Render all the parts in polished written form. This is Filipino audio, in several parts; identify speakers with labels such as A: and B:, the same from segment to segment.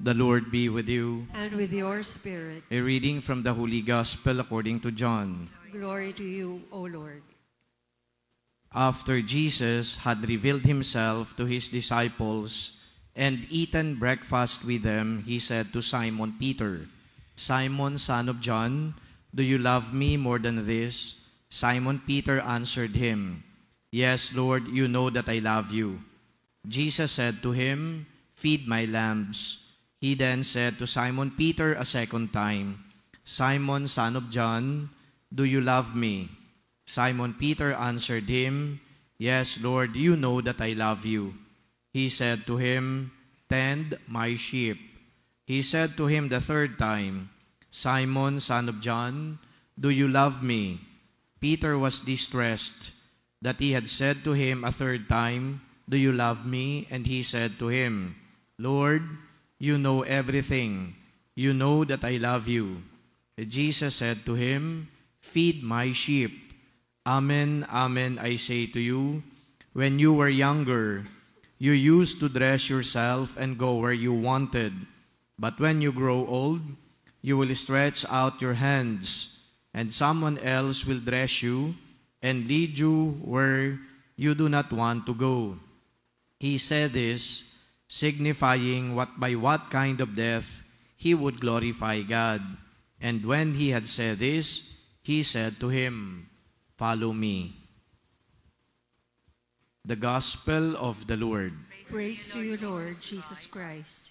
A: The Lord be with you.
B: And with your spirit.
A: A reading from the Holy Gospel according to John.
B: Glory to you, O Lord.
A: After Jesus had revealed himself to his disciples and eaten breakfast with them, he said to Simon Peter, "Simon, son of John, do you love me more than this?" Simon Peter answered him, "Yes, Lord, you know that I love you." Jesus said to him, "Feed my lambs." He then said to Simon Peter a second time, "Simon, son of John, do you love me?" Simon Peter answered him, "Yes, Lord, you know that I love you." He said to him, "Tend my sheep." He said to him the third time, "Simon, son of John, do you love me?" Peter was distressed that he had said to him a third time, "Do you love me?" And he said to him, "Lord, you know everything. You know that I love you." Jesus said to him, "Feed my sheep. Amen, amen, I say to you, when you were younger, you used to dress yourself and go where you wanted. But when you grow old, you will stretch out your hands, and someone else will dress you and lead you where you do not want to go." He said this, signifying by what kind of death he would glorify God. And when he had said this, he said to him, "Follow me." The Gospel of the Lord.
B: Praise to you, Lord Jesus Christ.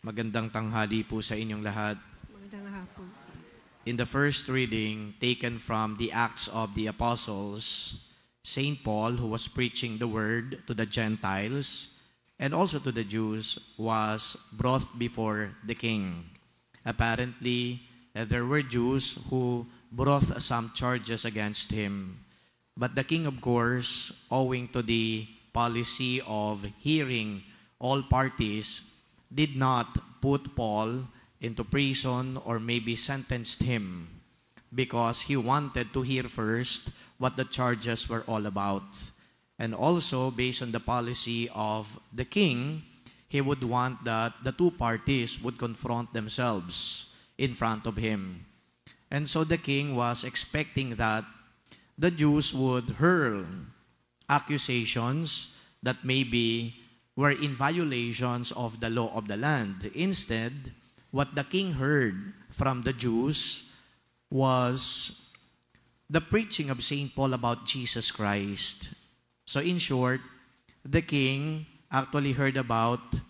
A: Magandang tanghali po sa inyong lahat.
B: Magandang hapon.
A: In the first reading, taken from the Acts of the Apostles, St. Paul, who was preaching the word to the Gentiles and also to the Jews, was brought before the king. Apparently, there were Jews who brought some charges against him. But the king, of course, owing to the policy of hearing all parties, did not put Paul into prison or maybe sentenced him because he wanted to hear first what the charges were all about. And also, based on the policy of the king, he would want that the two parties would confront themselves in front of him. And so the king was expecting that the Jews would hurl accusations that maybe were in violations of the law of the land. Instead, what the king heard from the Jews was the preaching of St. Paul about Jesus Christ. So in short, the king actually heard about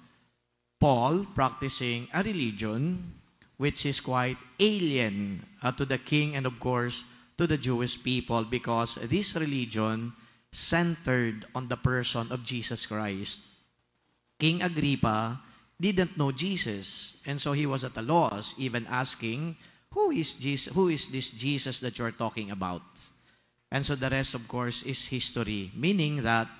A: Paul practicing a religion which is quite alien to the king and of course to the Jewish people, because this religion centered on the person of Jesus Christ. King Agrippa didn't know Jesus, and so he was at a loss, even asking, who is this Jesus that you're talking about? And so the rest, of course, is history, meaning that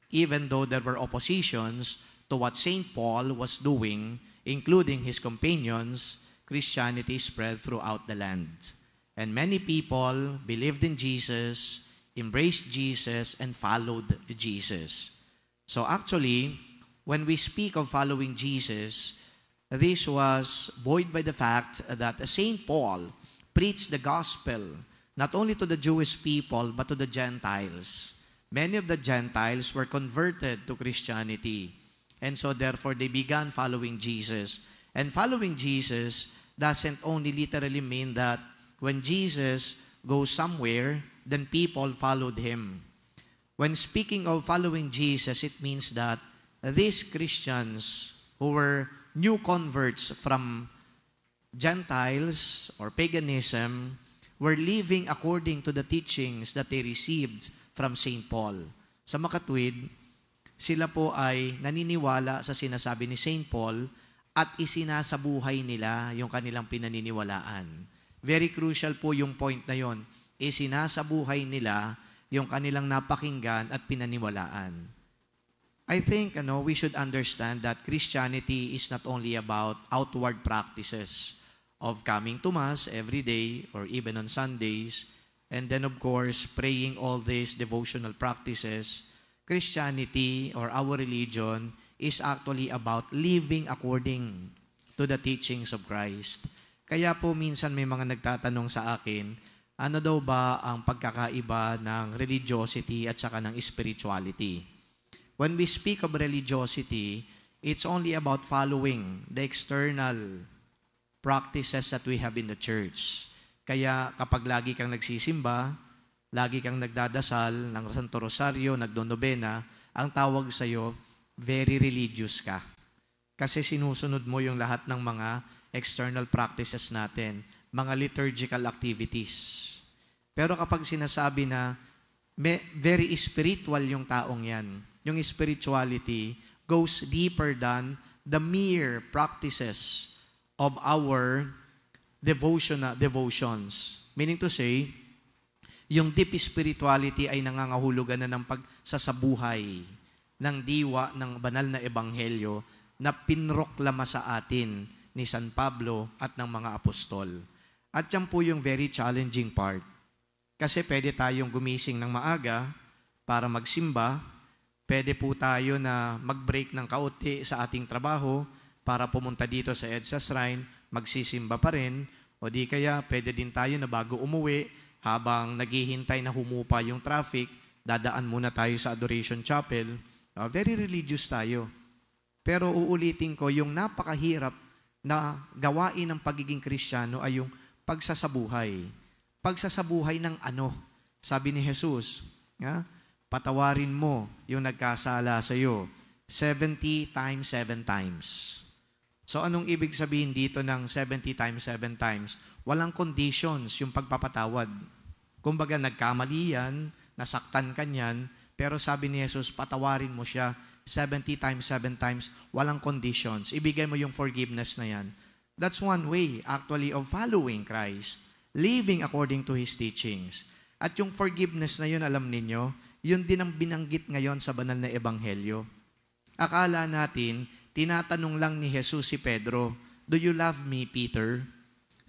A: even though there were oppositions to what St. Paul was doing, including his companions, Christianity spread throughout the land. And many people believed in Jesus, embraced Jesus, and followed Jesus. So actually, when we speak of following Jesus, this was buoyed by the fact that St. Paul preached the gospel not only to the Jewish people but to the Gentiles. Many of the Gentiles were converted to Christianity, and so therefore they began following Jesus. And following Jesus doesn't only literally mean that when Jesus goes somewhere, then people followed him. When speaking of following Jesus, it means that these Christians who were new converts from Gentiles or paganism were living according to the teachings that they received from St. Paul. Sa makatwid, sila po ay naniniwala sa sinasabi ni St. Paul at isinasabuhay nila yung kanilang pinaniniwalaan. Very crucial po yung point na yon. Isinasabuhay nila yung kanilang napakinggan at pinaniwalaan. I think we should understand that Christianity is not only about outward practices of coming to Mass every day or even on Sundays, and then of course praying all these devotional practices. Christianity or our religion is actually about living according to the teachings of Christ. Kaya po minsan may mga nagtatanong sa akin, ano daw ba ang pagkakaiba ng religiosity at saka ng spirituality? When we speak of religiosity, it's only about following the external practices that we have in the church. Kaya kapag lagi kang nagsisimba, lagi kang nagdadasal ng Santo Rosario, nagdonobena, ang tawag sa'yo, very religious ka. Kasi sinusunod mo yung lahat ng mga external practices natin, mga liturgical activities. Pero kapag sinasabi na very spiritual yung taong yan, yung spirituality goes deeper than the mere practices of our devotions. Meaning to say, yung deep spirituality ay nangangahulugan na ng pagsasabuhay ng diwa ng banal na ebanghelyo na pinroklama sa atin ni San Pablo at ng mga apostol. At yan po yung very challenging part. Kasi pwede tayong gumising ng maaga para magsimba, pwede po tayo na mag-break ng kaunti sa ating trabaho para pumunta dito sa EDSA Shrine, magsisimba pa rin, o di kaya pwede din tayo na bago umuwi, habang naghihintay na humupa yung traffic, dadaan muna tayo sa Adoration Chapel. Very religious tayo. Pero uulitin ko, yung napakahirap na gawain ng pagiging Kristiyano ay yung pagsasabuhay. Pagsasabuhay ng ano? Sabi ni Jesus, patawarin mo yung nagkasala sa iyo 70 times 7 times. So anong ibig sabihin dito ng 70 times 7 times? Walang conditions yung pagpapatawad. Kumbaga nagkamali yan, nasaktan ka niyan, pero sabi ni Jesus, patawarin mo siya 70 times 7 times, walang conditions. Ibigay mo yung forgiveness na yan. That's one way actually of following Christ, living according to His teachings. At yung forgiveness na yun, alam ninyo, yun din ang binanggit ngayon sa banal na ebanghelyo. Akala natin, tinatanong lang ni Jesus si Pedro, "Do you love me, Peter?"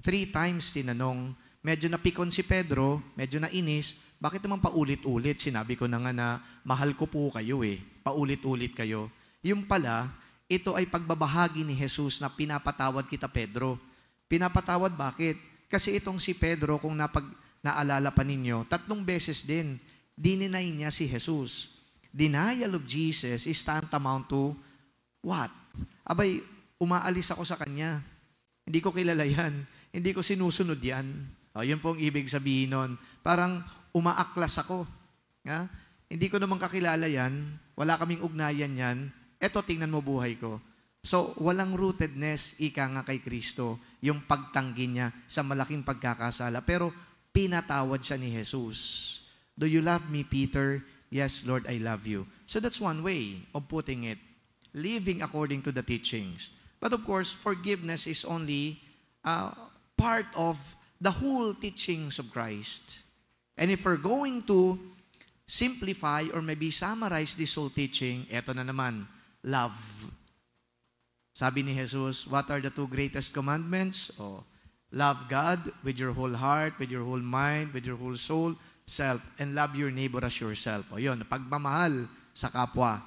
A: 3 times tinanong. Medyo napikon si Pedro, medyo nainis, bakit naman paulit-ulit? Sinabi ko na nga na, mahal ko po kayo paulit-ulit kayo. Yung pala, ito ay pagbabahagi ni Jesus na pinapatawad kita, Pedro. Pinapatawad bakit? Kasi itong si Pedro, kung naalala pa ninyo, 3 beses din, dininay niya si Jesus. Denial of Jesus is tantamount to what? Abay, umaalis ako sa Kanya. Hindi ko kilala yan. Hindi ko sinusunod yan. Yun po ang ibig sabihin nun. Parang umaaklas ako. Hindi ko naman kakilala yan. Wala kaming ugnayan yan. Eto, tingnan mo buhay ko. So, walang rootedness, ika nga kay Kristo, yung pagtanggi niya sa malaking pagkakasala. Pero, pinatawad siya ni Jesus. Do you love me, Peter? Yes, Lord, I love you. So, that's one way of putting it. Living according to the teachings. But of course, forgiveness is only part of the whole teachings of Christ. And if we're going to simplify or maybe summarize this whole teaching, eto na naman, love. Sabi ni Jesus, what are the 2 greatest commandments? Love God with your whole heart, with your whole mind, with your whole soul, self, and love your neighbor as yourself. Yun, pagmamahal sa kapwa.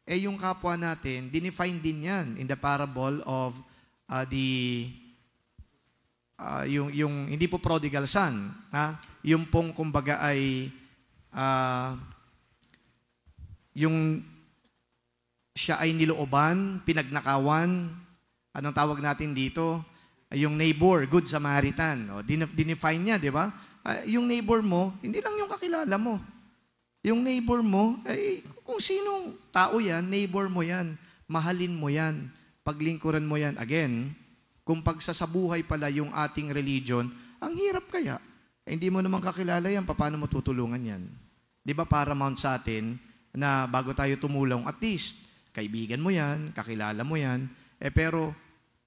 A: Yung kapwa natin, dinefine din yan in the parable of yung hindi po prodigal son, yung pong kumbaga ay yung siya ay nilooban, pinagnakawan, anong tawag natin dito? Yung neighbor, good Samaritan. Dinefine niya, di ba? Yung neighbor mo, hindi lang yung kakilala mo. Yung neighbor mo, kung sinong tao yan, neighbor mo yan, mahalin mo yan, paglingkuran mo yan. Again, kung pagsasabuhay pala yung ating religion, ang hirap kaya. Hindi mo naman kakilala yan, paano mo tutulungan yan? Di ba paramount sa atin na bago tayo tumulong, at least, kaibigan mo yan, kakilala mo yan, pero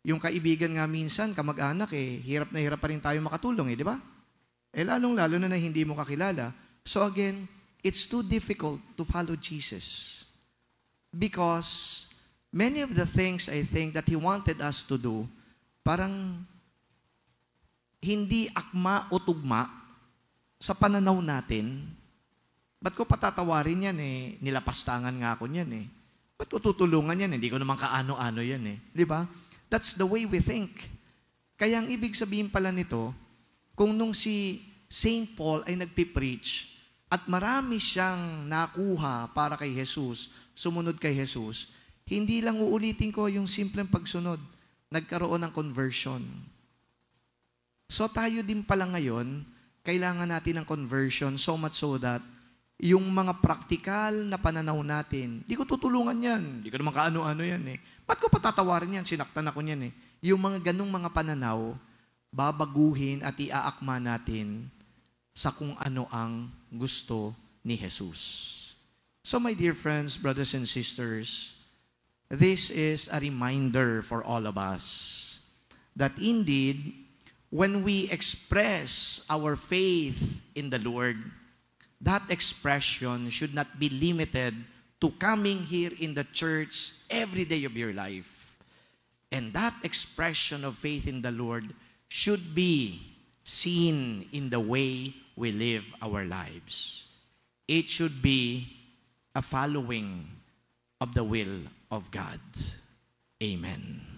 A: yung kaibigan nga minsan, kamag-anak hirap na hirap pa rin tayo makatulong di ba? Lalong-lalo na hindi mo kakilala. So again, it's too difficult to follow Jesus. Because many of the things I think that He wanted us to do, parang hindi akma o tugma sa pananaw natin. Ba't ko patatawarin yan nilapastangan nga ako niyan Ba't ko tutulungan yan? Hindi ko naman kaano-ano yan eh. Di ba? That's the way we think. Kaya ang ibig sabihin pala nito, kung nung si Saint Paul ay nagpipreach at marami siyang nakuha para kay Jesus, sumunod kay Jesus, hindi lang uulitin ko yung simpleng pagsunod. Nagkaroon ng conversion. So tayo din pala ngayon, kailangan natin ng conversion so much so that yung mga praktikal na pananaw natin, di ko tutulungan yan. Di ko naman kaano-ano yan eh. Ba't ko patatawarin yan? Sinaktan ako yan eh. Yung mga ganong mga pananaw, babaguhin at iaakma natin sa kung ano ang gusto ni Jesus. So my dear friends, brothers and sisters, this is a reminder for all of us that indeed, when we express our faith in the Lord, that expression should not be limited to coming here in the church every day of your life. And that expression of faith in the Lord should be seen in the way we live our lives. It should be a following of the will of God. Amen.